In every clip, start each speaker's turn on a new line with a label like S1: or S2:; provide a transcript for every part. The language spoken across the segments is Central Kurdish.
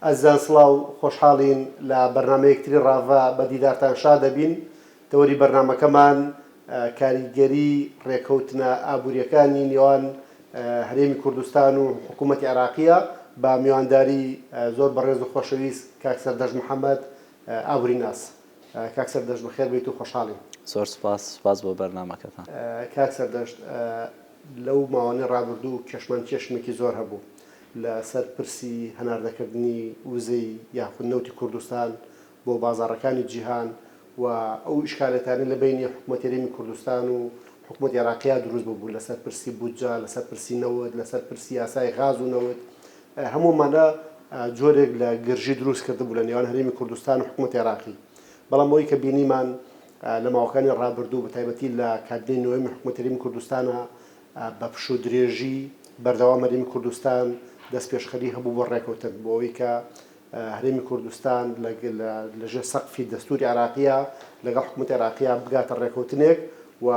S1: ئەزان سڵاو خۆشحاڵین لە بەرنمەیەکتری ڕاڤا بە دیدارتان شا دەبین. تەوەری بەرنمەکەمان کاریگەری ڕێکەوتنە ئابوووریەکانی نێوان هەرێمی کوردستان و حکوومەتی عێراقیە بە میوانداری زۆر بەڕێز و خۆشەویست کاک سەردەژ محەممەد ئابووری ناس. کاک سەردەژ بەخێر بیت و خۆشحاڵین.
S2: زۆر سپاس بۆ بەرنامەکەتان.
S1: کاک سەردەژ لەو ماوانەی ڕابردوو کێشمێکی زۆر هەبوو لەسەر پرسی هەناردەکردنی وزەی یاخود نەوتی کوردستان بۆ بازاڕەکانی جیهان و ئەو ئیشکالەتانی لە بینی حکوومەتی هەرێمی کوردستان و حکوومەتی عێراقیا دروست بوو لەسەر پرسی بودجە، لەسەر پرسی نەوت، لەسەر پرسی یاسای غاز و نەوت. هەموومانە جۆرێک لە گرژی دروست کرده بوو لە نێوان هەرێمی کوردستان و حکوومەتی عێراقی. بەڵام ئەوەی کە بینیمان لە ماوەکانی ڕابردوو بە تایبەتی لە کابینەی نوێمی حکوومەتی هەرێمی کوردستانە بە پشت و درێژی بەردەوام هەرێمی کوردستان دەست پێشخەری هەبوو بۆ ڕێکەوتن بۆ ئەوەی کە هەرێمی کوردستان لەژێر سەقفی دەستوری عێراقیە لەگەڵ حکوومەتی عێراقیە بگاتە ڕێکەوتنێک و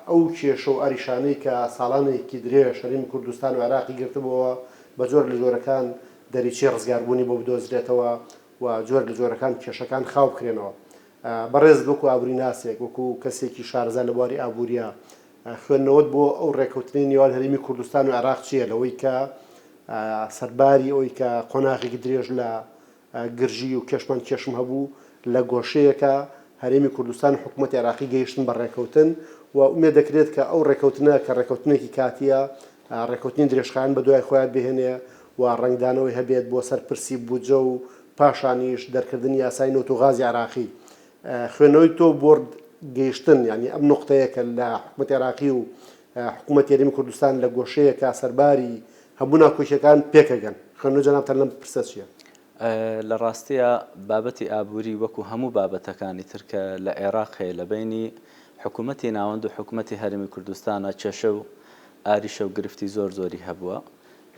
S1: ئەو کێشە و ئەریشانەی کە ساڵانێکی درێژ هەرێمی کوردستان و عێراقی گرتبەوە بە جۆر لە جۆرەکان دەریچی ڕزگاربوونی بۆ بدۆزرێتەوە و جۆر لە جۆرەکان کێشەکان خاو بکرێنەوە. بەڕێز وەکو ئابووری ناسێک وەکو کەسێکی شارەزا لە بواری ئابووریە خوێندنەوەت بۆ ئەو ڕێکەوتنی نێوان هەرێمی کوردستان و عێراق چییە لەوەی کە سەرباری ئەوەی کە قۆناغێکی درێژ لە گرژی و کێشم هەبوو لە گۆشەیەکە هەرێمی کوردستان و حکوومەتی عێراقی گەیشتن بە ڕێکەوتن و ئومێد دەکرێت کە ئەو ڕێکەوتنە کە ڕێکەوتنێکی کاتیە ڕێکەوتنی درێژخایەن بە دوای خۆیان بهێنێ و ڕنگدانەوەی هەبێت بۆ سەر پرسی بودجە و پاشانیش دەرکردنی یاسای نەوت و غازی عێراقی. خوێنەوەی تۆ بۆ گەیشتن یعنی ئەم نقطەیەکە لە حکوومەتی عێراقی و حکوومەتی هەرێمی کوردستان لە گۆشەیەکە سەرباری هەموو ناکۆشیەکان پێکەگەن. خوێندنەوە جەنابتان لەم پرسە چییە؟
S2: لە ڕاستیە بابەتی ئابووری وەکو هەموو بابەتەکانی ترکە لە عێراق هەیە لە بینی حکوومەتی ناوەند و حکوومەتی هەرێمی کوردستانە کێشە و ئاریشە و گرفتی زۆری هەبووە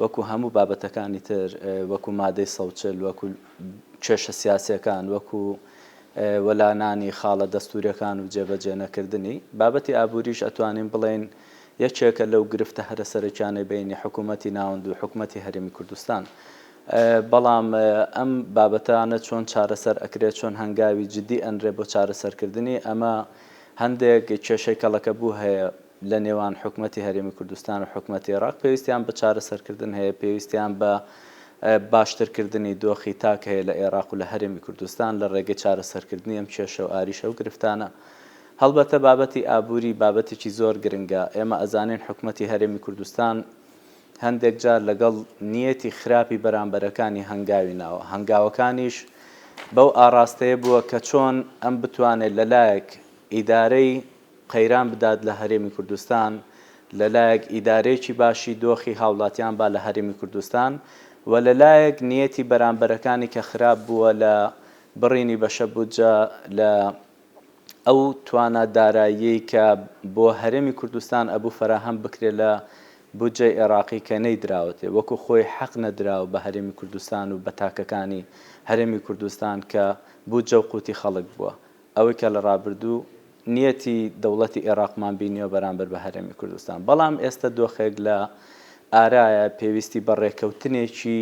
S2: وەکو هەموو بابەتەکانی تر وەکو مادەی 140 وەکو کێشە سیاسیەکان وەکو وەلانانی خاڵە دەستوریەکان و جێبەجێ نەکردنی بابەتی ئابووریش ئەتوانین بڵێن یەکێکە لەو گرفتە هەرە سەرەکیانەی بینی حکوومەتی ناوەند و حکوومەتی هەرێمی کوردستان. بەڵام ئەم بابەتانە چۆن چارەسەر ئەکرێت چۆن هەنگاوی جدی ئەنرێ بۆ چارەسەرکردنی ئەمە هەندێک کێشەی کەڵەکە بوو هەیە لە نێوان حکوومەتی هەرێمی کوردستان و حکوومەتی عێراق پێویستیان بە چارەسەرکردن هەیە پێویستیان بە باشترکردنی دۆخی تاک هەیە لە عێراق و لە هەرێمی کوردستان لە ڕێگەی چارەسەرکردنی ئەم کێشە و ئاریشە و گرفتانە. هەڵبەتە بابەتی ئابووری بابەتێکی زۆر گرنگە. ئێمە ئەزانین حکوومەتی هەرێمی کوردستان هەندێک جار لەگەڵ نیەتی خراپی بەرامبەرەکانی هەنگاوی ناوە هەنگاوەکانیش بەو ئاراستەیە بووە کە چۆن ئەم بتوانێت لەلایەک ئیدارەی قەیران بدات لە هەرێمی کوردستان لەلایەک ئیدارەیەکی باشی دۆخی هاوڵاتیان با لە هەرێمی کوردستان و لەلایەک نیەتی بەرامبەرەکانی کە خراپ بووە لە بڕینی بەشە بودجە لە ئەو توانە دارایی کە بۆ هەرێمی کوردستان ئەبوو فەراهەم بکرێت لە بودجەی عێراقی کە نەیدراوەتێ وەکو خۆی حەق نەدراوە بە هەرێمی کوردستان و بە تاکەکانی هەرێمی کوردستان کە بودجە و قوتی خەڵک بووە. ئەوەی کە لە ڕابردوو نیەتی دەوڵەتی عێراقمان بینیەوە بەرامبەر بە هەرێمی کوردستان. بەڵام ئێستا دۆخێک لە ئارایە پێویستی بە ڕێکەوتنێکی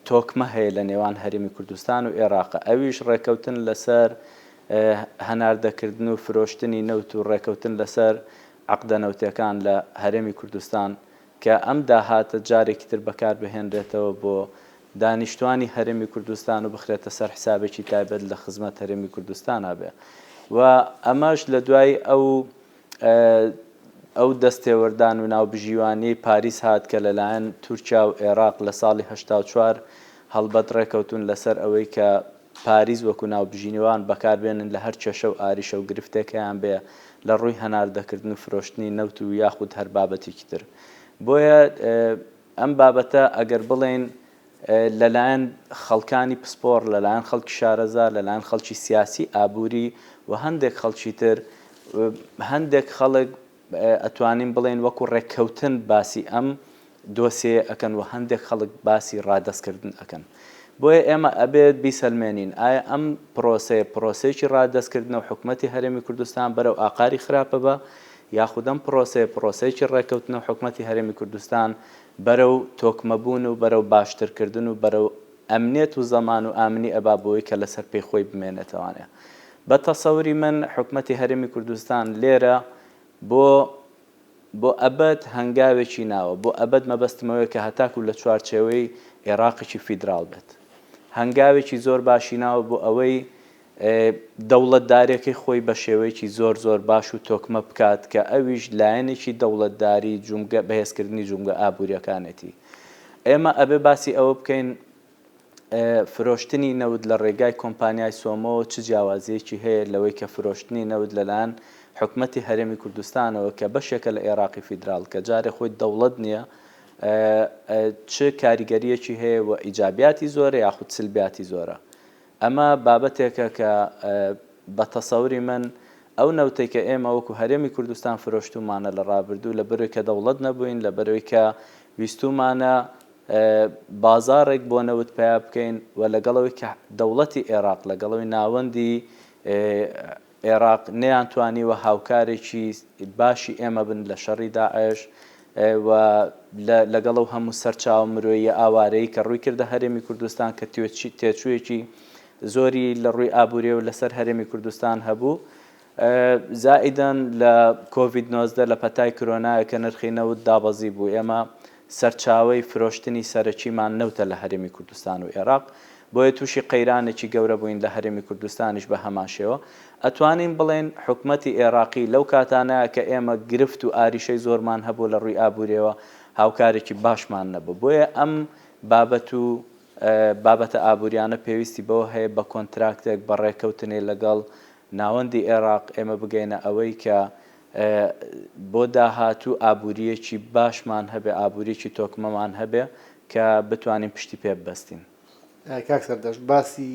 S2: تۆکمە هەیە لە نێوان هەرێمی کوردستان و عێراق. ئەویش ڕێکەوتن لەسەر هەناردەکردن و فرۆشتنی نەوت و ڕێکەوتن لەسەر عەقدە نەوتیەکان لە هەرێمی کوردستان کە ئەم داهاتە جارێکی تر بەکار بهێنرێتەوە بۆ دانیشتوانی هەرێمی کوردستان و بخرێتە سەر حسابێکی تایبەت لە خزمەت هەرێمی کوردستانە بێ و ئەمەش لە دوای ئەو دەستێوەردان و ناوبژیوانی پاریس هات کە لەلایەن تورکیا و عێراق لە ساڵی 84 هەڵبەت ڕێکەوتون لەسەر ئەوەی کە پاریس وەکو ناوبژینەوان بەکاربێنن لە هەر کێشە و ئاریشە و گرفتێکیان بێ لە ڕووی هەناردەکردن و فرۆشتنی نەوت و یاخود هەر بابەتێکی تر. بۆیە ئەم بابەتە ئەگەر بڵێن لەلایەن خەڵکانی پسپۆر لەلایەن خەڵکی شارەزا لەلایەن خەڵکی سیاسی ئابووری و هەندێک خەڵکی تر هەندێک خەڵک ئەتوانین بڵێن وەکو ڕێککەوتن باسی ئەم دۆسێ ئەکەن و هەندێک خەڵک باسی ڕادەستکردن ئەکەن. بۆیە ئێمە ئەبێت بیسەلمێنین ئایا ئەم پرۆسەیەکی ڕادەستکردنە و حکوومەتی هەرێمی کوردستان بەرەو ئاقاری خراپە بە یاخود ئەم پرۆسەیەکی ڕێکەوتنە و حکوومەتی هەرێمی کوردستان بەرەو تۆکمەبوون و بەرەو باشترکردن و بەرەو ئەمنێت و زەمان و ئامنی ئەبا بۆی کە لەسەر پێی خۆی بمێنێتەوانێ. بە تەسەوری من حکومەتی هەرێمی کوردستان لێرە بۆ ئەبەد هەنگاوێکی ناوە، بۆ ئەبەد مەبەستمەوەی کە هەتاکو لە چوارچێوەی عێراقێکی فیدراڵ بێت. هەنگاوێکی زۆر باشی ناوە بۆ ئەوەی دەوڵەتدارێکی خۆی بە شێوەیەکی زۆر باش و تۆکمە بکات کە ئەویش لایەنێکی دەوڵەتداری بەهێزکردنی جومگە ئابوووریەکانێتی. ئێمە ئەبێ باسی ئەوە بکەین فرۆشتنی نەود لە ڕێگای کۆمپانیای سۆمۆ چ جیاوازیەکی هەیە لەوەی کە فرۆشتنی نەود لەلایەن حکومەتی هەرێمی کوردستانەوە کە بەشێکە لە عێراقی فیدراڵ کە جارێ خۆی دەوڵەت نییە چ کاریگەریەکی هەیە و ئیجابیاتی زۆرە یاخود سلبیاتی زۆرە. ئەمە بابەتێکە کە بە تەسەوری من ئەو نەوتەی کە ئێمە وەکو هەرێمی کوردستان فرۆشتومانە لە ڕابردوو لە بەرەوەی کە دەوڵەت نەبووین، لە بەرەوەی کە ویستومانە بازارێک بۆ نەوت پیا بکەین و لەگەڵەوەی کە دەوڵەتی عێراق لەگەڵەوەی ناوەندی عێراق نەیانتوانیوە هاوکارێکی باشی ئێمە بن لە شەڕی داعش و لەگەڵ هەموو سەرچاو مرۆیی ئاوارەی کە ڕووی کردە هەرێمی کوردستان کە تێچوویەکی زۆری لە ڕووی ئابوووریە و لەسەر هەرێمی کوردستان هەبوو. زائیدەن لە کۆڤید-19 لە پەتای کۆرۆنایە کە نرخی نەوت دابەزی بوو، ئێمە سەرچاوەی فرۆشتنی سەرەکیمان نەوتە لە هەرێمی کوردستان و عێراق، بۆیە تووشی قەیرانێکی گەورە بووین لە هەرێمی کوردستانیش بە هەمان شێوە. ئەتوانین بڵێن حکومەتی عێراقی لەو کاتانەیە کە ئێمە گرفت و ئاریشەی زۆرمان هەبوو لە ڕووی ئابوووریەوە هاوکارێکی باشمان نەبوو. بۆیە ئەم بابەتە ئابووریانە پێویستی بەوە هەیە بە کۆنتراکتێک بە ڕێکەوتنێ لەگەڵ ناوەندی عێراق ئێمە بگەینە ئەوەی کە بۆ داهاتوو ئابووریەکی باشمان هەبێ، ئابووریەکی تۆکمەمان هەبێ کە بتوانین پشتی پێ ببەستین.
S1: کاک سەردەشت باسی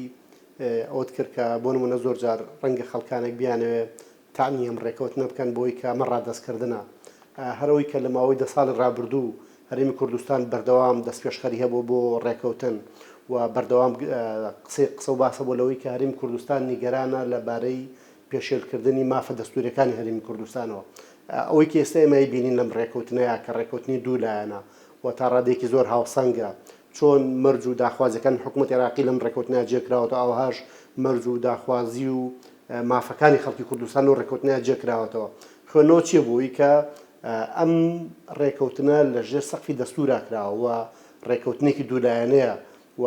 S1: ئەوت کرد کە بۆ نمونە زۆر جار ڕەنگە خەڵکانێک بیانەوێ تامی ئەم ڕێکەوتنە بکەن بۆی کە ئەمە ڕادەستکردنە هەرەوەی کە لە ماوەی 10 ساڵی ڕابردوو هەرێمی کوردستان بەردەوام دەستپێشخەری هەبوو بۆ ڕێکەوتن و بەردەوام قسە و باسە بۆ لەوەی کە هەرێمی کوردستان نیگەرانە لەبارەی پێشێلکردنی مافە دەستوریەکانی هەرێمی کوردستانەوە. ئەوەی کە ئێستا ئێمە بینین لەم ڕێکەوتنەیە کە ڕێکەوتنی دوولایەنە و تا ڕادێکی زۆر هاوسەنگە، چۆن مەرج و داخوازەکان حکوومەت عێراقی لەم ڕێکەوتنە جێکراوەتەوە، ئەوهاش مەرج و داخوازی و مافەکانی خەڵکی کوردستان و ڕێکەوتنە جێکراوەتەوە. خوێنەوە چیە بووی کە ئەم ڕێکەوتنە لەژێر سەقفی دەستورا کراوە و ڕێکەوتنێکی دوولایەنەیە و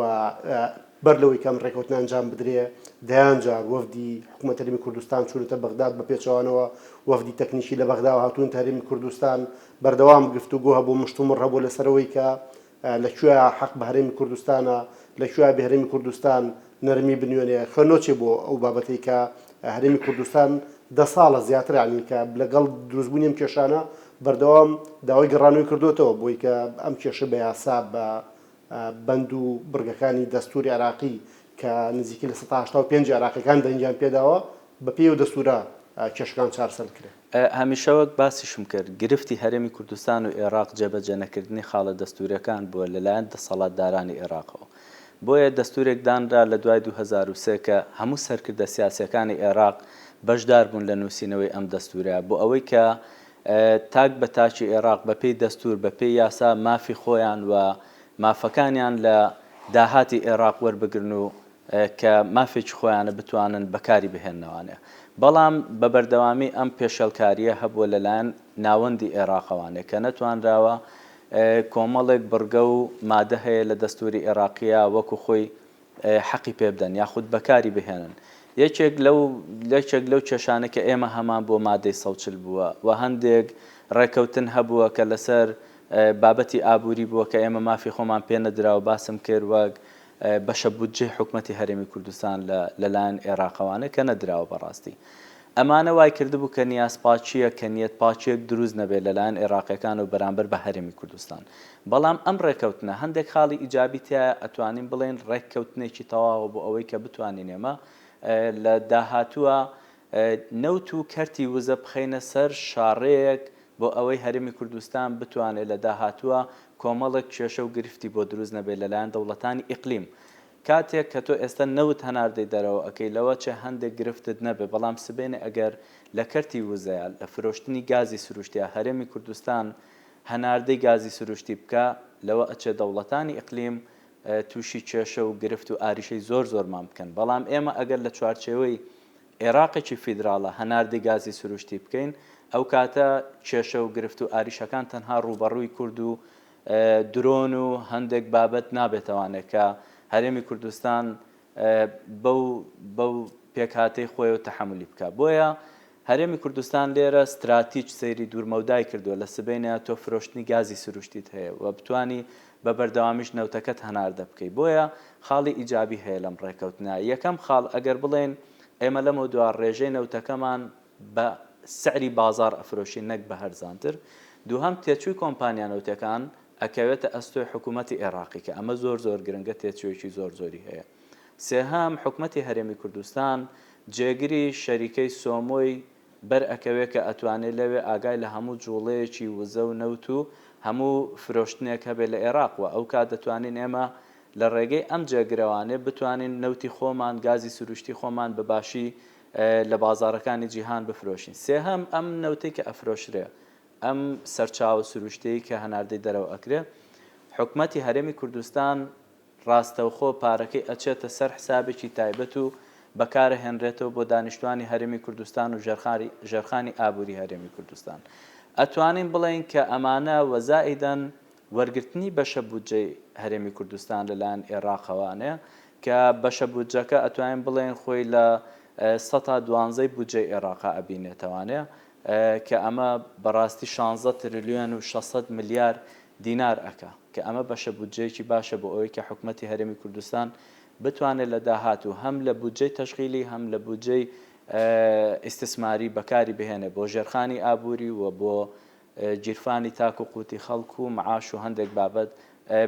S1: بەر لەوەی کەم ڕێکەوتنە ئەنجام بدرێ دەیان جار وەفدی حکوومەت هەرێمی کوردستان چوونەتە بەغداد بە پێچەوانەوە، وەفدی تەکنیکی لە بەغداوە هاتوونە هەرێمی کوردستان، بەردەوام گفتوگۆ هەبوو مشتومڕ هەبوو لەسەرەوەی کە لەکوێ حەق بە هەرێمی کوردستانە، لەکوێ بە هەرێمی کوردستان نەرمی بنوێنێ. خوێنەوە بۆ ئەو بابەتەی کە هەرێمی کوردستان 10 ساڵە زیاتر عنی کە لەگەڵ دروستبوونی ئەم کێشانە بەردەوام داوای گەڕانەوەی کردوێتەوە بۆی کە ئەم کێشە بە یاسا بە بەند و بڕگەکانی دەستوری عێراقی کە نزیکی لە 1985 عێراقیەکان دەنگیان پێداوە بە پێی و دەستورە کێشەکان چارسەر کرێ.
S2: هەمیشەوەک باسیشم کرد گرفتی هەرێمی کوردستان و عێراق جێبەجێ نەکردنی خاڵە دەستوریەکان بووە لەلایەن دەسەڵاتدارانی عێراقەوە. بۆیە دەستورێک دانرا لە دوای 2003 کە هەموو سەرکردە سیاسیەکانی عێراق بەشدار بوون لە نووسینەوەی ئەم دەستورە بۆ ئەوەی کە تاک بە تاچی عێراق بە پێی دەستور بە پێی یاسا مافی خۆیان و مافەکانیان لە داهاتی عێراق وەربگرن و کە مافێکی خۆیانە بتوانن بەکاری بهێننەوانێ. بەڵام بە بەردەوامی ئەم پێشەلکاریە هەبووە لەلایەن ناوەندی عێراقەوانێ کە نەتوانراوە کۆمەڵێک بڕگە و مادە هەیە لە دەستوری عێراقیە وەکو خۆی حەقی پێ بدەن یاخود بەکاری بهێنن. یەکێک لەو کێشانە کە ئێمە هەمان بۆ مادەی 140 بووە و هەندێک ڕێکەوتن هەبووە کە لەسەر بابەتی ئابووری بووە کە ئێمە مافی خۆمان پێ نەدراوە باسم کرد وەک بەشە بودجێ حکوومەتی هەرێمی کوردستان لەلایەن عێراقەوانە کە نەدراوە بەڕاستی. ئەمانە وای کردبوو کە نیازپاچیە کە نیەت پاچێک دروست نەبێت لەلایەن عێراقیەکان و بەرامبەر بە هەرێمی کوردستان. بەڵام ئەم ڕێکەوتنە هەندێک خاڵی ئیجابی تایە ئەتوانین بڵێن ڕێککەوتنێکی تەواوە بۆ ئەوەی کە بتوانین ئێمە لە داهاتووە نەوت و کەرتی وزە بخەینە سەر شاڕەیەک بۆ ئەوەی هەرێمی کوردستان بتوانێت لە داهاتووە کۆمەڵێک کێشە و گرفتی بۆ دروست نەبێت لەلایەن دەوڵەتانی ئیقلیم. کاتێک کە تۆ ئێستا نەوت هەناردەی دەرەوە ئەەکەی لەوە چه هەندێک گرفتت نەبێ، بەڵام سبێنێ ئەگەر لە کەرتی وزەیە لە فرۆشتنی گازی سروشتیە هەرێمی کوردستان هەناردەی گازی سروشتی بکە، لەوە ئەچێ دەوڵەتانی ئیقلیم تووشی کێشە و گرفت و ئاریشەی زۆرمان بکەن بەڵام ئێمە ئەگەر لە چوارچێوەی عێراقێکی فیدراڵە هەناردی گازی سروشتی بکەین ئەو کاتە کێشە و گرفت و ئاریشەکان تەنها ڕوبەڕووی کورد و درۆن و هەندێک بابەت نابێتوانێت کە هەرێمی کوردستان بەو پێکهاتەی خۆی و تەحملی بکە بۆیە هەرێمی کوردستان لێرە استراتیج سەیری دوورمەودای کردووە لە سبەینە تۆ فرۆشتنی گازی سروشتیت هەیە و بتانی بە بەردەوامیش نەوتەکەت هەناردە بکەیت بۆیە خاڵی ئیجابی هەیە لەم ڕێکەوتنە یەکەم خاڵ ئەگەر بڵێن ئێمە لەمە دووار ڕێژەی نەوتەکەمان بە سعری بازار ئەفرۆشی نەک بە هەرزانتر دووهەم تێچووی کۆمپانیا نەوتەکان ئەکەوێتە ئەستۆی حکوومەتی عێراقی کە ئەمە زۆر گرنگە تێچوویەکی زۆری هەیە سێهەم حکوومەتی هەرێمی کوردستان جێگیری شەریکەی سۆمۆی بەر ئەکەوێت کە ئەتوانێت لەوێ ئاگای لە هەموو جوڵەیەکی وزە و نەوت و هەموو فرۆشتنێک هەبێت لە عێراقوە ئەو کات دەتوانین ئێمە لە ڕێگەی ئەم جێگرەوانێ بتوانین نەوتی خۆمان گازی سروشتی خۆمان بەباشی لە بازارەکانی جیهان بفرۆشین سێهەم ئەم نەوتەی کە ئەفرۆشرێ ئەم سەرچاوە سروشتەی کە هەناردەی دەرەوە ئەکرێ حکوومەتی هەرێمی کوردستان ڕاستەوخۆ پارەکەی ئەچێتە سەر حسابێکی تایبەت و بەکارهێنرێتەوە بۆ دانیشتوانی هەرێمی کوردستان و ژێرخانی ئابووری هەرێمی کوردستان ئەتوانین بڵێن کە ئەمانە وەزائیدەن وەرگرتنی بەشە بودجەی هەرێمی کوردستان لەلایەن عێراقەوانەیە کە بەشە بودجەکە ئەتوانین بڵێن خۆی لە 112 بودجەی عێراقا ئەبینێتەوانەیە کە ئەمە بەڕاستی 16 تریلیۆن و 600 ملیار دینار ئەکا کە ئەمە بەشە بودجەیەکی باشە بۆ ئەوەی کە حکوومەتی هەرێمی کوردستان بتوانێت لە داهاتوو هەم لە بودجەی تەشغیلی هەم لە بودجەی ئیستثماری بەکاری بهێنێ بۆ ژێرخانی ئابووری و بۆ گیرفانی تاک و قوتی خەڵک و معاش و هەندێک بابەت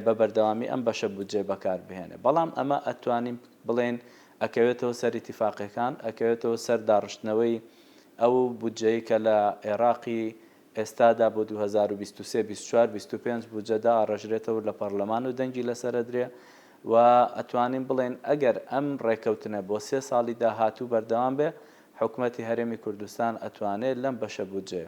S2: بە بەردەوامی ئەم بەشە بودجێ بەکار بهێنێ بەڵام ئەمە ئەتوانین بڵێن ئەکەوێتەوە سەر ئیتیفاقیەکان ئەکەوێتەوە سەر داڕشتنەوەی ئەو بودجەی کە لە عێراقی ئێستادا بۆ 2023-24-25 بودجەدا ئاڕژرێتەوە لە پەرلەمان و دەنگی لەسرە درێ و ئەتوانین بڵێن ئەگەر ئەم ڕێکەوتنە بۆ 3 ساڵی داهاتوو بەردەوام بێ حکوومەتی هەرێمی کوردستان ئەتوانێت لەم بەشە بودجێ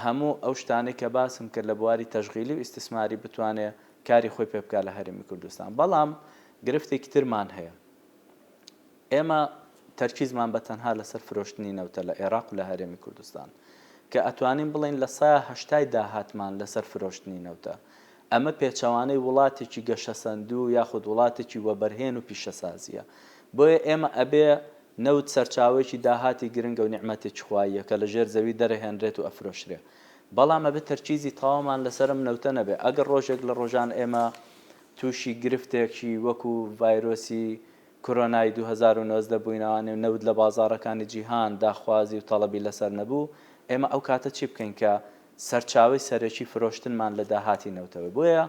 S2: هەموو ئەو شتانەی کە باسم کرد لە بواری تەشغیلی و ئیستثماری بتوانێت کاری خۆی پێ بکات لە هەرێمی کوردستان بەڵام گرفتێکی ترمان هەیە ئێمە تەرکیزمان بەتەنها لەسەر فرۆشتنی نەوتە لە عێراق و لە هەرێمی کوردستان کە ئەتوانین بڵێن لە 180 داهاتمان لەسەر فرۆشتنی نەوتە ئەمە پێچەوانەی وڵاتێکی گەشەسەندوو یاخود وڵاتێکی وەبەرهێن و پیشەسازیە بۆیە ئێمە ئەبێ نەوت سەرچاوێکی داهاتی گرنگە و نیعمەتێکی خواییە کە لە ژێر زەوی دەرەهێنرێت و ئەفرۆشرێ بەڵام ئەبێ تەرکیزی تەواومان لەسەرم نەوتە نەبێ ئەگەر ڕۆژێک لە ڕۆژان ئێمە تووشی گرفتێکی وەکو ڤایرۆسی کۆرۆنای 2019 بووینەوانێ نەوت لە بازارەکانی جیهان داخوازی و تەڵەبی لەسەر نەبوو ئێمە ئەو کاتە چی بکەین کە سەرچاوی سەرەکی فرۆشتنمان لە داهاتی نەوتەوە بۆیە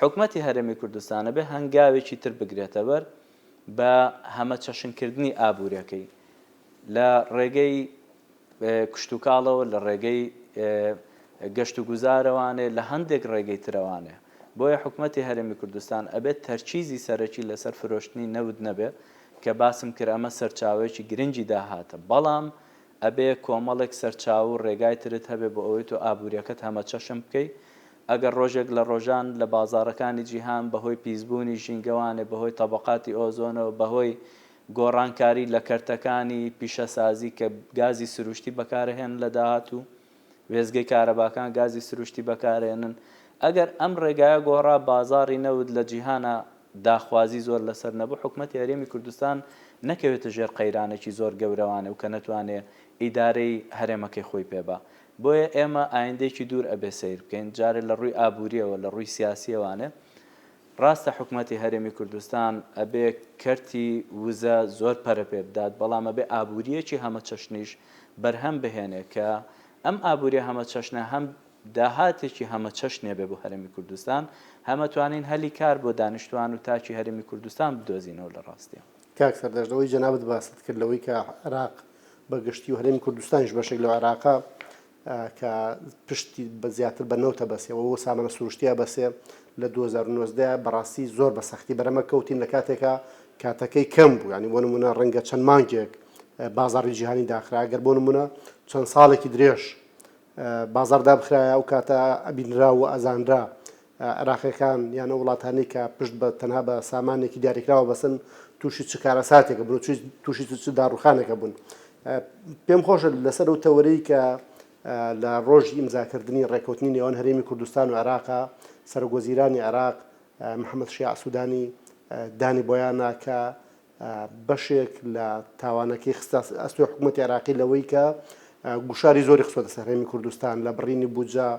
S2: حکوومەتی هەرێمی کوردستانە بێ هەنگاوێکی تر بگرێتە بەر بە هەمە چەشنکردنی ئابوووریەکەی لە ڕێگەی کشتتوکاڵەوە لە ڕێگەی گەشت و گوزارەوانێ لە هەندێک ڕێگەی ترەوانێ بۆیە حکوومەتی هەرێمی کوردستان ئەبێت تەرکیزی سەرەکی لەسەر فرۆشتنی نەوت نەبێ کە باسم کرد ئەمە سەرچاوێکی گرنگی داهاتە بەڵام ئەبێ کۆمەڵێک سەرچاو و ڕێگای ترت هەبێ بۆ ئەوەی تۆ ئابوووریەکەت هەمە چەشم بکەی ئەگەر ڕۆژێک لە ڕۆژان لە بازارەکانی جیهان بەهۆی پیسبوونی ژینگەوانێ بەهۆی تەبقاتی ئۆزۆنەوە بەهۆی گۆڕانکاری لە کەرتەکانی پیشەسازی کە گازی سروشتی بەکارهێن لە داهاتوو وێزگەی کارەباکان گازی سروشتی بەکارهێنن ئەگەر ئەم ڕێگایە گۆڕا بازاری نەوت لە جیهانە داخوازی زۆر لەسەر نەبوو حکوومەتی هەرێمی کوردستان نەکەوێتە ژێر قەیرانێکی زۆر گەورەوانە و کە نەتوانێت ئیدارەی هەرێمەکەی خۆی پێبا بۆیە ئێمە ئایندێکی دوور ئەبێ سیر بکەین جارێ لە ڕووی ئابووریەوە لە ڕووی سیاسیەوانێ ڕاستە حکوومەتی هەرێمی کوردستان ئەبێ کەرتی وزە زۆر پەرە پێ بدات بەڵام ئەبێ ئابووریەکی هەمە چەشنیش بەرهەم بهێنێ کە ئەم ئابووریە هەمە چەشنە هەم داهاتێکی هەمە چەشنێ بێ بۆ هەرێمی کوردستان هەمە توانین هەلی کار بۆ دانیشتوان و تاچی هەرێمی کوردستان بدۆزینەوە لە ڕاستیە
S1: کاک سەردەشتەوەی جەنابەت باست کرد لەوەی کە عێراق بەگشتی و هەرێمی کوردستانیش بەشێک لە عێراقا کە پشتی بە زیاتر بە نەوتە بەسێەوە بۆ سامانە سروشتیە بەسێ لە 2019 بەڕاستی زۆر بە سەختی بەرەمە کەوتین لە کاتێکە کاتەکەی کەم بوو ینی بۆ نمونە ڕەنگە چەند مانگێک بازاڕی جیهانی داخرا گەر بۆ نمونە چەند ساڵێکی درێژ بازار دابخرایە ئەو کاتە ئەبینرا و ئەزانرا عراقیەکان یانە وڵاتانی کە پشت بە تەنها بە سامانێکی دیاریکراوە بەسن تووشی چ کارەساتێکە بوون تووشی چ داڕوخانێکە بوون. پێم خۆشە لەسەر ئەو تەوەرەی کە لە ڕۆژی ئیمزاکردنی ڕێکەوتنی نێوان هەرێمی کوردستان و عێراقا سەرۆکوەزیرانی عێراق محەممەد شیع سوودانی دانی بۆیانە کە بەشێک لە تاوانەکەی ئەستۆی حکوومەتی عێراقی لەوەی کە گوشاری زۆری خستۆتە سەر هەرێمی کوردستان لە بڕینی بودجە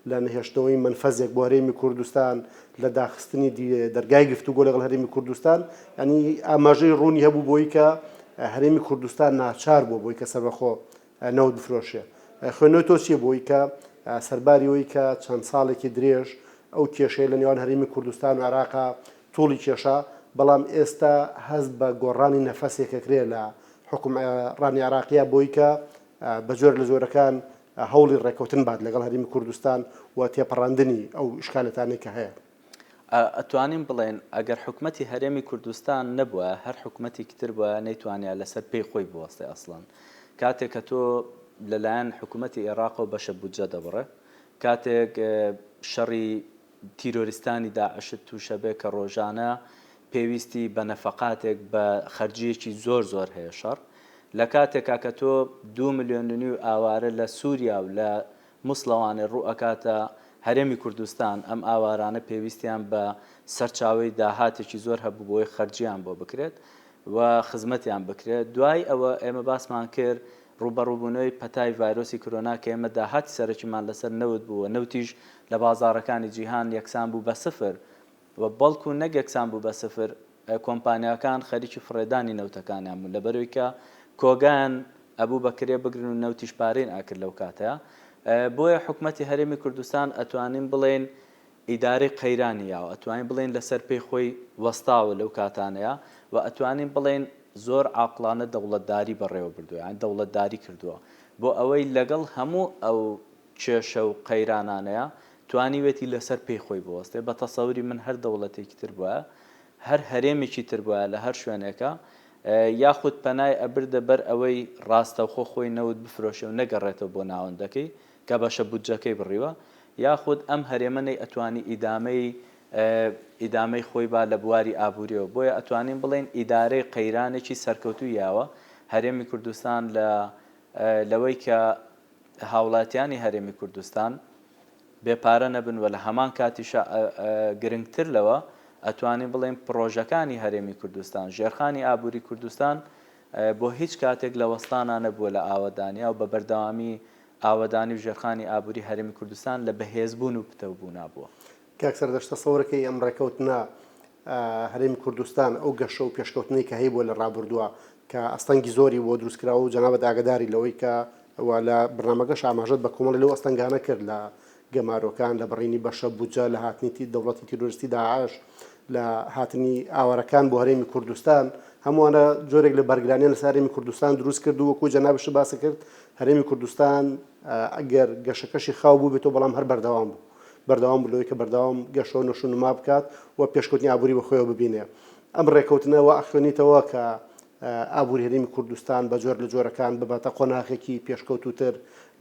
S1: لە نەهێشتنەوەی منفەزێک بۆ هەرێمی کوردستان لە داخستنی دەرگای گفتوگۆ لەگەڵ هەرێمی کوردستان ینی ئاماژەی ڕوونی هەبوو بۆی کە هەرێمی کوردستان ناچار بوو بۆی کە سەربەخۆ نەوت بفرۆشێ. خوێنەوەی تۆ چیە بۆی کە سەرباری ئەوەی کە چەند ساڵێکی درێژ ئەو کێشەیە لە نێوان هەرێمی کوردستان و عێراقا توڵی کێشە، بەڵام ئێستا هەست بە گۆڕانی نەفەسێکەکرێ لە حکومڕانی عێراقیە بۆی کە بە جۆر لە جۆرەکان هەوڵی ڕێکەوتن بات لەگەڵ هەرێمی کوردستان و تێپەڕاندنی ئەو ئیشکالەتانەی کە هەیە.
S2: ئەتوانین بڵێن ئەگەر حکوومەتی هەرێمی کوردستان نەبووە هەر حکوومەتی کتر بووە نەیتوانیا لەسەر پێی خۆی بوەستێ ئەسڵان. کاتێک کە تۆ لەلایەن حکوومەتی عێراق و بەشە بودجە دەبڕێ، کاتێک شەڕی تیرۆریستانی داعشت تووشە بێ کە ڕۆژانە پێویستی بە نەفەقاتێک بە خەرجیەکی زۆر هەیە شەڕ، لە کاتێکا کە تۆ 2.5 ملیۆن ئاوارە لە سووریا و لە مووسڵەوانێ ڕوو ئەکاتە هەرێمی کوردستان، ئەم ئاوارانە پێویستیان بە سەرچاوی داهاتێکی زۆر هەبوو بۆی خەرجیان بۆ بکرێت و خزمەتیان بکرێت. دوای ئەوە ئێمە باسمان کرد ڕوبەڕووبوونەوەی پەتای ڤایرۆسی کۆرۆنا کە ئێمە داهاتی سەرەکیمان لەسەر نەوت بووە، نەوتیش لە بازاڕەکانی جیهان یەکسان بوو بە سفر و بەڵکو نەک یەکسان بوو بە سفر، کۆمپانیاکان خەریکی فڕێدانی نەوتەکانیان بوون لەبەرەوەی کە کۆگان ئەبوو بەکرێ بگرن و نەوتیش پارەین ئاکرد لەو کاتەیە. بۆیە حکوومەتی هەرێمی کوردستان ئەتوانین بڵێن ئیدارەی قەیرانیەوە، ئەتوانین بڵێن لەسەر پێی خۆی وەستاوە لەو کاتانەیە و ئەتوانین بڵێن زۆر عاقڵانە دەوڵەتداری بەڕێوە بردووە، یان دەوڵەتداری کردووە بۆ ئەوەی لەگەڵ هەموو ئەو کێشە و قەیرانانەیە توانیوێتی لەسەر پێی خۆی بوەستێ. بە تەسەوری من هەر دەوڵەتێکی تر بووە، هەر هەرێمێکی تر بووە لە هەر شوێنێکە یاخود پەنای ئەبردە بەر ئەوەی ڕاستەوخۆ خۆی نەوت بفرۆشێ و نەگەڕێتەوە بۆ ناوەندەکەی کە بەشە بودجەکەی بڕیوە، یاخود ئەم هەرێمەی ئەتوانی ئیدامەی خۆی با لە بواری ئابووریەوە. بۆیە ئەتوانین بڵێن ئیدارەی قەیرانێکی سەرکەوتوو یاوە هەرێمی کوردستان لەوەی کە هاوڵاتیانی هەرێمی کوردستان بێپارە نەبن و لە هەمان کاتیشە گرنگتر لەوە ئەتوانین بڵێن پرۆژەکانی هەرێمی کوردستان، ژێرخانی ئابووری کوردستان بۆ هیچ کاتێک لە وەستانە نەبووە لە ئاوەدانیا و بە بەردەوامی ئاوەدانی و ژێرخانی ئابووری هەرێمی کوردستان لە بەهێزبوون و پتەوبوو نابووە.
S1: کاکسەر دەشتە سەوەرەکەی ئەم ڕێکەوتنە هەرێمی کوردستان ئەو گەشە و پێشکەوتنەی کە هەیە بۆ لە ڕابردووە کە ئەستەنگی زۆری بۆ دروستکراوە و جەنابەت ئاگداری لەوەی کە لە بەرنامەکەش ئاماژەت بە کۆمەڵ لەو ئەستەنگانە کرد لە گەمارۆکان لە بڕینی بەشە بودجە لە هاتنی دەوڵەتی تیرۆریستی داعش لە هاتنی ئاوارەکان بۆ هەرێمی کوردستان، هەمووانە جۆرێک لە بەرگرانیان لە هەرێمی کوردستان دروست کرد و وەکو جەنابش باس کرد هەرێمی کوردستان ئەگەر گەشەکەشی خاو بوو بێتەوە بەڵام هەر بەردەوام بوو لەوەی کە بەردەوام گەشە و نەشونما بکات و پێشکەوتنی ئابووری بەخۆیەوە ببینێ. ئەم ڕێکەوتنەوە ئەخوێنیتەوە کە ئابووری هەرێمی کوردستان بە جۆر لە جۆرەکان بباتە قۆناغێکی پێشکەوتوتر،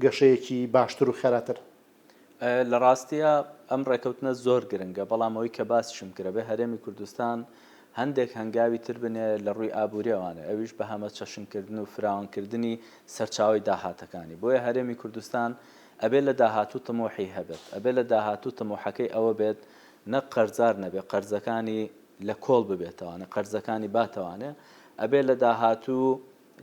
S1: گەشەیەکی باشتر و خێراتر.
S2: لە ڕاستیە ئەم ڕێکەوتنە زۆر گرنگە، بەڵام ئەوەی کە باسیشم کرە بێ هەرێمی کوردستان هەندێک هەنگاوی تر بنێ لە ڕووی ئابووریەوانە، ئەویش بە هەمە چەشنکردن و فراوانکردنی سەرچاوی داهاتەکانی. بۆیە هەرێمی کوردستان ئەبێ لە داهاتوو تەمۆحی هەبێت، ئەبێ لە داهاتوو تەمۆحەکەی ئەوە بێت نەک قەرزار نەبێ، قەرزەکانی لە کۆڵ ببێتەوانە، قەرزەکانی باتەوانێ، ئەبێ لە داهاتوو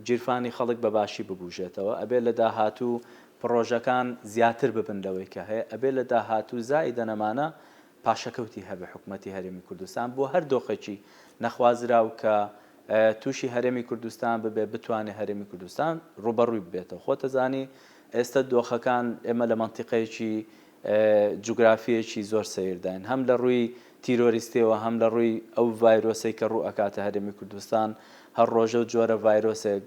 S2: گیرفانی خەڵک بەباشی ببوژێتەوە، ئەبێ لە داهاتوو پرۆژەکان زیاتر ببن لەوەی کە هەیە، ئەبێ لە داهاتوو زائیدە نەمانە پاشەکەوتی هەبێ حکوومەتی هەرێمی کوردستان بۆ هەر دۆخێکی نەخوازراو کە تووشی هەرێمی کوردستان ببێ بتوانێت هەرێمی کوردستان ڕوبەڕووی ببێتەوە. خۆتە زانی ئێستا دۆخەکان ئێمە لە مەنتیقەیەکی جوگرافیەکی زۆر سەیرداین، هەم لە ڕووی تیرۆریستیەوە هەم لە ڕووی ئەو ڤایرۆسەی کە ڕوو ئەکاتە هەرێمی کوردستان، هەر ڕۆژە و جۆرە ڤایرۆسێک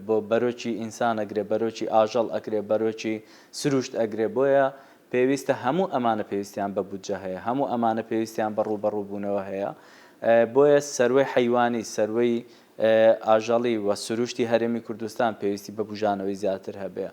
S2: بۆ بەرۆکی ئینسان ئەگرێ، بەرۆکی ئاژەڵ ئەگرێ، بەرۆکی سروشت ئەگرێ. بۆیە پێویستە هەموو ئەمانە پێویستیان بە بودجە هەیە، هەموو ئەمانە پێویستیان بە ڕووبەڕووبوونەوە هەیە. بۆیە سەروەی حەیوانی، سەروەی ئاژەڵی و سروشتی هەرێمی کوردستان پێویستی بە بوژانەوەی زیاتر هەبێ.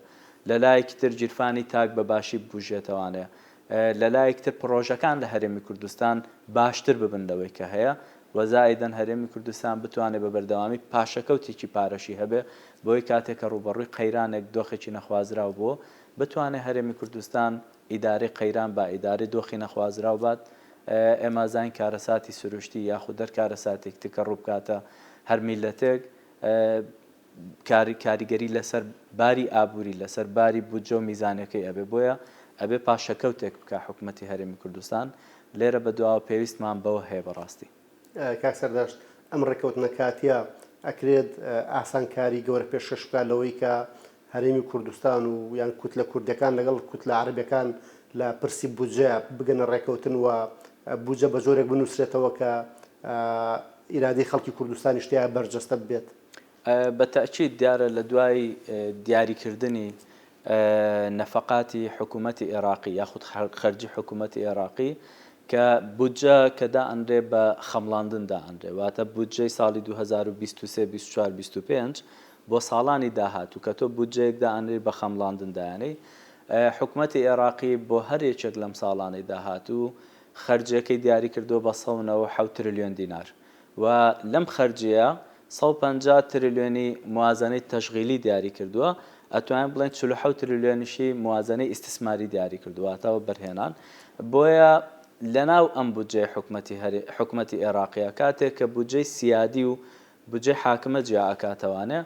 S2: لە لایەکی تر گیرفانی تاک بەباشی ببوژێتەوانێ، لەلایەکتر پرۆژەکان لە هەرێمی کوردستان باشتر ببن لەوەی کە هەیە وەزائیدەن هەرێمی کوردستان بتوانێت بە بەردەوامی پاشەکەوتێکی پارەشی هەبێ بۆی کاتێک کە ڕوبەڕووی قەیرانێک دۆخێکی نەخوازراو بوو بتوانێت هەرێمی کوردستان ئیدارەی قەیران با ئیدارەی دۆخی نەخوازراو بات ئێمە زین کارەساتی سروشتی یاخود دەرکارەساتێک تکە ڕووبکاتە هەر میلەتێک کاریگەری لەسەر باری ئابووری لەسەر باری بودجە و میزانەکەی ئەبێ بۆیە ئەبێ پاشەکەوتێک بکە حکوومەتی هەرێمی کوردستان لێرە بەدواوە پێویستمان بەوە هەیە بەڕاستی
S1: کاک سەرداشت ئەم ڕێکەوتنە کاتیە ئەکرێت ئاسانکاری گەورە پێشکەش بکات لەوەی کە هەرێمی کوردستان و یان کوت لە کوردەکان لەگەڵ کوت لە عەرەبیەکان لە پرسی بودجە بگەنە ڕێکەوتن و بودجە بە زۆرێک بنووسرێتەوە کە ئیرادەی خەڵکی کوردستانی شتیا بەرجەستە بێت.
S2: بە تەئکید دیارە لە دوای دیاریکردنی نەفەقاتی حکوومەتی عێراقی یاخود خەرجی حکوومەتی عێراقی کە بودجە کە دائەنرێ بە خەمڵاندن دائەنرێ واتە بودجەی ساڵی 2023-24-25 بۆ ساڵانی داهاتوو کە تۆ بودجەیەک دائەنرێ بە خەمڵاندن دایانەی حکوومەتی عێراقی بۆ هەر یەکێک لەم ساڵانەی داهاتوو خەرجەکەی دیاری کردو بە 7 تریلیۆن دینار و لەم خەرجیە 150 تریلیۆنی موازنەی تەشغیلی دیاری کردووە ئەتوانین بڵێن 47 تریلیۆنیشی موازنەی ئیستثماری دیاری کردوواتەوە بەرهێنان بۆیە لەناو ئەم بودجەی حکوومەتی عێراقیە کاتێک کە بودجەی سیادی و بودجەی حاکمە جیا ئاکاتەوانێ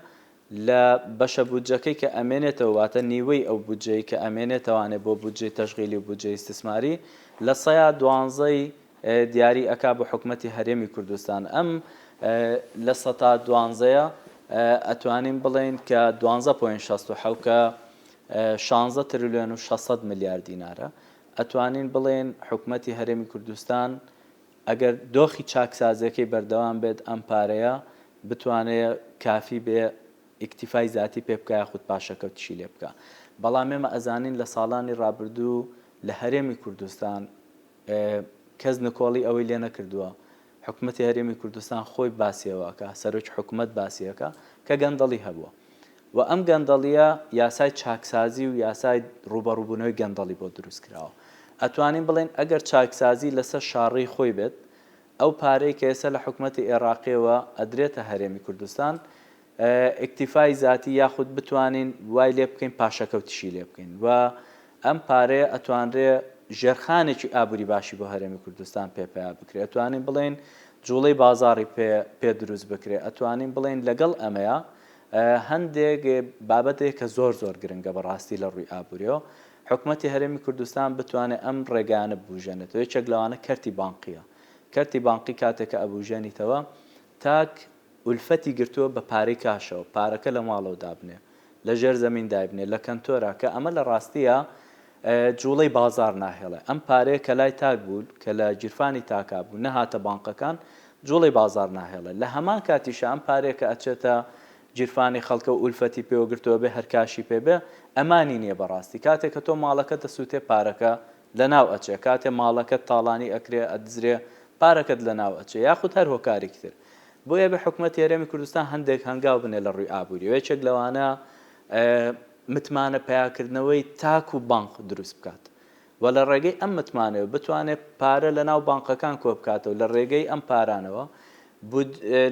S2: لە بەشە بودجەکەی کە ئەمێنێتەوە واتە نیوەی ئەو بودجەی کە ئەمێنێتەوانێ بۆ بودجەی تەشغیلی و بودجەی ئیستثماری لە 112 دیاری ئەکا بۆ حکوومەتی هەرێمی کوردستان ئەم لە 112 ئەتوانین بڵێن کە 12.67 کە 16 تریلیۆن و 600 میلیارد دینارە ئەتوانین بڵێن حکوومەتی هەرێمی کوردستان ئەگەر دۆخی چاکسازیەکەی بەردەوام بێت ئەم پارەیە بتوانێت کافی بێ ئیکتیفای ذاتی پێ بکە یاخود پاشەکەوتیشی لێ بکە بەڵام ئێمە ئەزانین لە ساڵانی ڕابردوو لە هەرێمی کوردستان کەس نکۆڵی ئەوەی لێ نەکردووە حکوومەتی هەرێمی کوردستان خۆی باسیەوەکە سەرۆک حکوومەت باسیەکە کە گەندەڵی هەبووە و ئەم گەندەڵیە یاسای چاکسازی و یاسای ڕوبەڕووبوونەوەی گەندەڵی بۆ دروست کراوە ئەتوانین بڵێن ئەگەر چاکسازی لەسەر شاڕی خۆی بێت ئەو پارەی کە ئێستا لە حکوومەتی عێراقیەوە ئەدرێتە هەرێمی کوردستان ئیکتیفای ذاتی یاخود بتوانین وای لێ بکەین پاشەکەوتیشی لێ بکەین و ئەم پارەیە ئەتوانرێ ژێرخانێکی ئابووری باشی بۆ هەرێمی کوردستان پێپیا بکرێت ئەتوانین بڵێن جوڵەی بازاڕی پێ دروست بکرێت ئەتوانین بڵێن لەگەڵ ئەمەیە هەندێک بابەتێک کە زۆر گرنگە بەڕاستی لە ڕووی ئابووریەوە حکوومەتی هەرێمی کوردستان بتوانێت ئەم ڕێگانە ببوژێنێتەوە یەکێک لەوانە کەرتی بانقیە کەرتی بانقی کاتێکە ئەبوژێنیتەوە تاک ئولفەتی گرتووە بە پارەی کاشەوە پارەکە لە ماڵەوە دابنێ لە ژێر زەمین دابنێ لە کەنتۆرە کە ئەمە لە ڕاستیە جوڵەی بازار ناهێڵێ ئەم پارەیە کە لای تاک بوو کە لە جیرفانی تاکا بوو نەهاتە بانقەکان جوڵەی بازار ناهێڵێ لە هەمان کاتیشە ئەم پارەیە کە ئەچێتە جیرفانی خەڵکە و ئولفەتی پێوەگرتەوە بێ هەرکاشی پێبێ ئەمانی نییە بەڕاستی کاتێک کە تۆ ماڵەکە دەسووتێ پارەکە لە ناو ئەچێ کاتێ ماڵەکەت تاڵانی ئەکرێ ئەدزرێ پارەکەت لە ناو ئەچێ یاخود هەر هۆکارێکتر بۆیە بە حکوومەتی هەرێمی کوردستان هەندێک هەنگاو بنێ لە ڕووی ئابووری یەکێک لەوانە متمانە پیاکردنەوەی تاک و بانق دروست بکات و لە ڕێگەی ئەم متمانەوە بتوانێت پارە لە ناو بانقەکان کۆ بکاتەوە لە ڕێگەی ئەم پارانەوە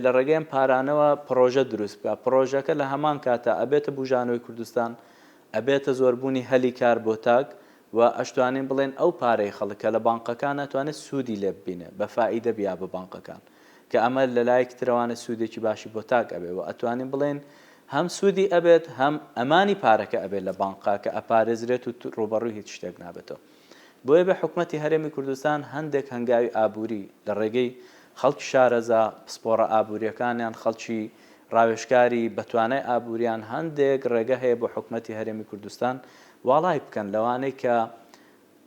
S2: لە ڕێگەی ئەم پارانەوە پرۆژە دروست بکات پرۆژەکە لە هەمان کاتە ئەبێتە بوژانەوەی کوردستان ئەبێتە زۆربوونی هەلی کار بۆ تاک و ئەشتوانین بڵێن ئەو پارەی خەڵکە لە بانقەکان ئەتوانێت سوودی لێ ببینێ بە فائیدە بیا بە بانقەکان کە ئەمە لەلایەک ترەوانە سوودێکی باشی بۆ تاک ئەبێ و ئەتوانین بڵێن هەم سوودی ئەبێت هەم ئەمانی پارەکە ئەبێت لە بانقا کە ئەپارێزرێت و ڕوبەڕووی هیچ شتێک نابێتەوە بۆیە بە حکوومەتی هەرێمی کوردستان هەندێک هەنگاوی ئابووری لە ڕێگەی خەڵکی شارەزا پسپۆڕە ئابوووریەکانیان خەڵکی ڕاوێژکاری بەتوانای ئابووریان هەندێک ڕێگە هەیە بۆ حکوومەتی هەرێمی کوردستان واڵای بکەن لەوانەی کە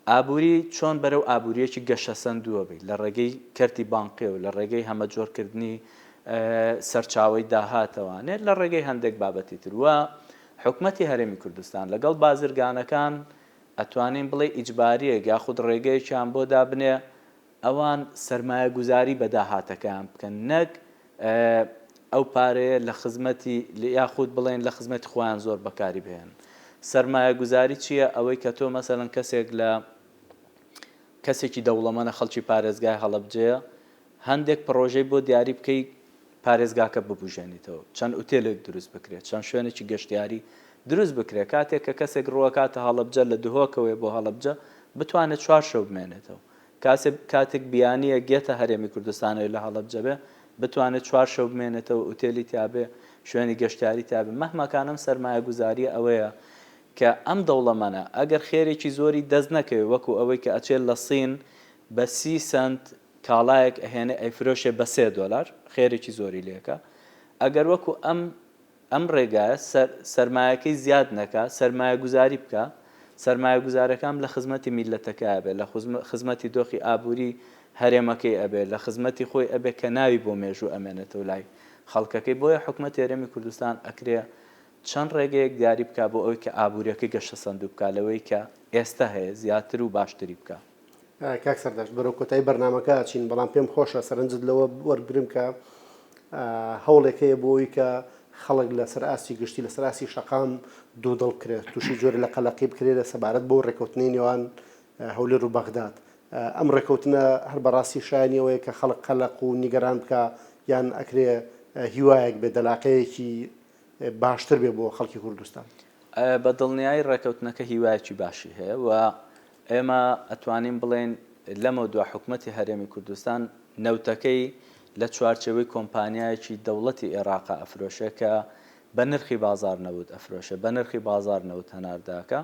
S2: ئابووری چۆن بەرەو ئابووریەکی گەشە سەندووە بێت لە ڕێگەی کەرتی بانقی و لە ڕێگەی هەمە جۆرکردنی سەرچاوی داهاتەوانێت لە ڕێگەی هەندێک بابەتی تر وە حکوومەتی هەرێمی کوردستان لەگەڵ بازرگانەکان ئەتوانین بڵێ ئیجباریەک یاخود ڕێگەیەکیان بۆ دابنێ ئەوان سەرمایە گوزاری بە داهاتەکان بکەن نەک ئەو پارەیە لە خزمەتی یاخود بڵێن لە خزمەتی خۆیان زۆر بەکاری بهێن سەرمایە گوزاری چییە ئەوەی کە تۆ مەسەڵەن کەسێک لە کەسێکی دەوڵەمەندە خەڵکی پارێزگای هەڵەبجەیە هەندێک پرۆژەی بۆ دیاری بکەی پارێزگاکە ببوژێنیتەوە چەند ئوتێلێک دروست بکرێت چەند شوێنێکی گەشتیاری دروست بکرێت کاتێک کە کەسێک ڕووەکاتە هەڵەبجە لە دهۆکەوەی بۆ هەڵەبجە بتوانێت 4 شەو بمێنێتەوە کاتێک بیانیە گێتە هەرێمی کوردستانەوەی لە هەڵەبجە بێ بتوانێت 4 شەو بمێنێتەوە ئوتێلی تیابێ شوێنی گەشتیاری تیابێ مەحمەکانم سەرمایە گوزاری ئەوەیە کە ئەم دەوڵەمەنە ئەگەر خێرێکی زۆری دەست نەکەوێت وەکو ئەوەی کە ئەچێت لە سین بە 30 سنت کاڵایەک ئەهێنێ ئەیفرۆشێ بە $3 خێرێکی زۆری لێکە ئەگەر وەکو ئەم ڕێگایە سەرمایەکەی زیاد نەکە سەرمایە گوزاری بکە سەرمایە گوزارەکان لە خزمەتی میلەتەکە ئەبێ لە خزمەتی دۆخی ئابووری هەرێمەکەی ئەبێ لە خزمەتی خۆی ئەبێ کە ناوی بۆ مێژوو ئەمێنێتەوە لای خەڵکەکەی بۆیە حکوومەتی هەرێمی کوردستان ئەکرێ چەند ڕێگەیەک دیاری بکە بۆ ئەوەی کە ئابوووریەکەی گەشتە سەندوو بکە لەوەی کە ئێستا هەیە زیاتر و باشتری بکە.
S1: کاک سەردەشت بەرەو کۆتایی بەرنامەکە چین بەڵام پێم خۆشە سەرنجت لەوە وەرگرم کە هەوڵێکەیە بۆی کە خەڵک لە سەرئاسی گشتی لە سەرئاسی شەقام دوودڵ کرێت تووشی جۆرە لە قەلەقی بکرێت لە سەبارەت بۆ ڕێکەوتنی نێوان هەولێر و بەغداد ئەم ڕێکەوتنە هەر بەڕاستی شایانیەوەیە کە خەڵک قەلەق و نیگەران بکە یان ئەکرێ هیوایەک بێ دەلاقەیەکی باشتر بێ بۆ خەڵکی کوردستان
S2: بە دڵنیایی ڕێکەوتنەکە هیوایەکی باشی هەیە و ئێمە ئەتوانین بڵێن لەمە دو حکوومەتی هەرێمی کوردستان نەوتەکەی لە چوارچەوەی کۆمپانیایەکی دەوڵەتی عێراق ئەفرۆشە کە بە نرخی بازار نەوت ئەفرۆشە بە نرخی بازار نەوت هەنارداکە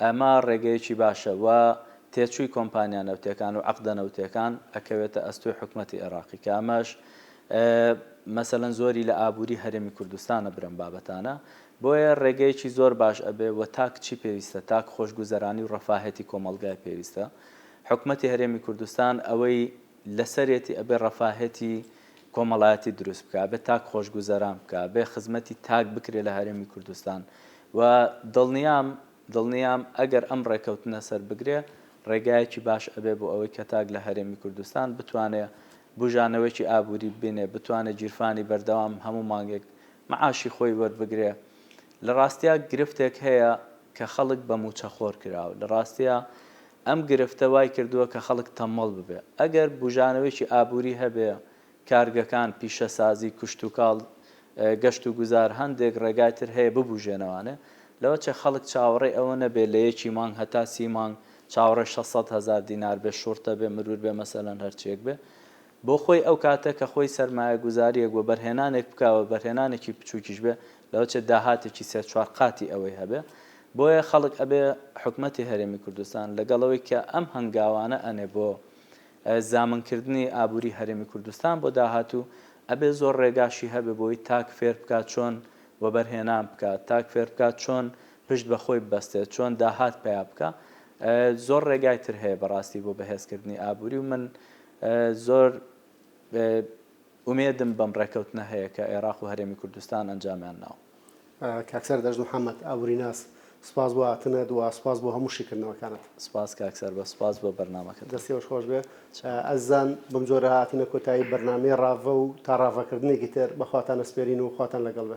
S2: ئەمە ڕێگەیەکی باشە و تێچووی کۆمپانیا نەوتەکان و عەقدە نەوتەکان ئەکەوێتە ئەستۆی حکوومەتی عێراقی کە ئەمەش مەسەلەن زۆری لە ئابووری هەرێمی کوردستانە برم بابەتانە بۆیە ڕێگەیەکی زۆر باش ئەبێ و تاک چی پێویستە تاک خۆشگوزەرانی و ڕەفاهەتی کۆمەلگای پێویستە حکوومەتی هەرێمی کوردستان ئەوەی لەسەرێتی ئەبێ ڕەفاهەتی کۆمەڵایەتی دروست بکە بێ تاک خۆشگوزەران بکە بێ خزمەتی تاک بکرێت لە هەرێمی کوردستان و دڵنیام ئەگەر ئەم ڕێکەوتنە سەر بگرێ ڕێگایەکی باش ئەبێ بۆ ئەوەی کە تاک لە هەرێمی کوردستان بتوانێت بژانەوەیکی ئابووری بینێ بتوانێت گیرفانی بەردەوام هەموو مانگێک معاشی خۆی وەربگرێ لە ڕاستیە گرفتێک هەیە کە خەڵک بە موچەخۆر کراوە لە ڕاستیە ئەم گرفتە وای کردووە کە خەڵک تەمەڵ ببێ ئەگەر بژانەوەیکی ئابووری هەبێ کارگەکان پیشەسازی کوشت و کاڵ گەشت و گوزار هەندێک ڕێگایتر هەیە ببوژێنەوانێ لەوە چه خەڵک چاوەڕێ ئەوە نەبێ لە یەکی مانگ هەتا 30 مانگ چاوەڕێ 600,000 دینار بێ شورتە بێ مرور بێ مەسەلەن هەرچێک بێ بۆ خۆی ئەو کاتە کە خۆی سەرمایە گوزاریەک بۆ بەرهێنانێک بکەوە بەرهێنانێکی بچووکیش بێ لەوە چێت داهاتێکی 3-4 قاتی ئەوەی هەبێ بۆیە خەڵک ئەبێ حکوومەتی هەرێمی کوردستان لەگەڵەوەی کە ئەم هەنگاوانە ئەنێ بۆ زامنکردنی ئابووری هەرێمی کوردستان بۆ داهاتوو ئەبێ زۆر ڕێگاشی هەبێ بۆی تاک فێر بکات چۆن بۆ بەرهێنان بکات تاک فێر بکات چۆن پشت بەخۆی بەستێت چۆن داهات پیا بکە زۆر ڕێگای تر هەیە بەڕاستی بۆ بەهێزکردنی ئابووری و من زۆر ئومێدم بەم ڕێکەوتنە هەیە کە عێراق و هەرێمی کوردستان ئەنجامیان ناوە.
S1: کاکسەر دەشت محەممەد ئابووری ناس سپاس بۆ هاتنت و سپاس بۆ هەموو شیکردنەوەکانت.
S2: سپاس کاکسەر بە سپاس بۆ بەرنامەکە
S1: دەستێوەش خۆش بێ ئەزان بەم جۆرە هاتینە کۆتایی بەرنامەی ڕاڤە و تا ڕاڤەکردنێکی تر بەخواتان ئەسپێرین و خواتان لەگەڵ بێ.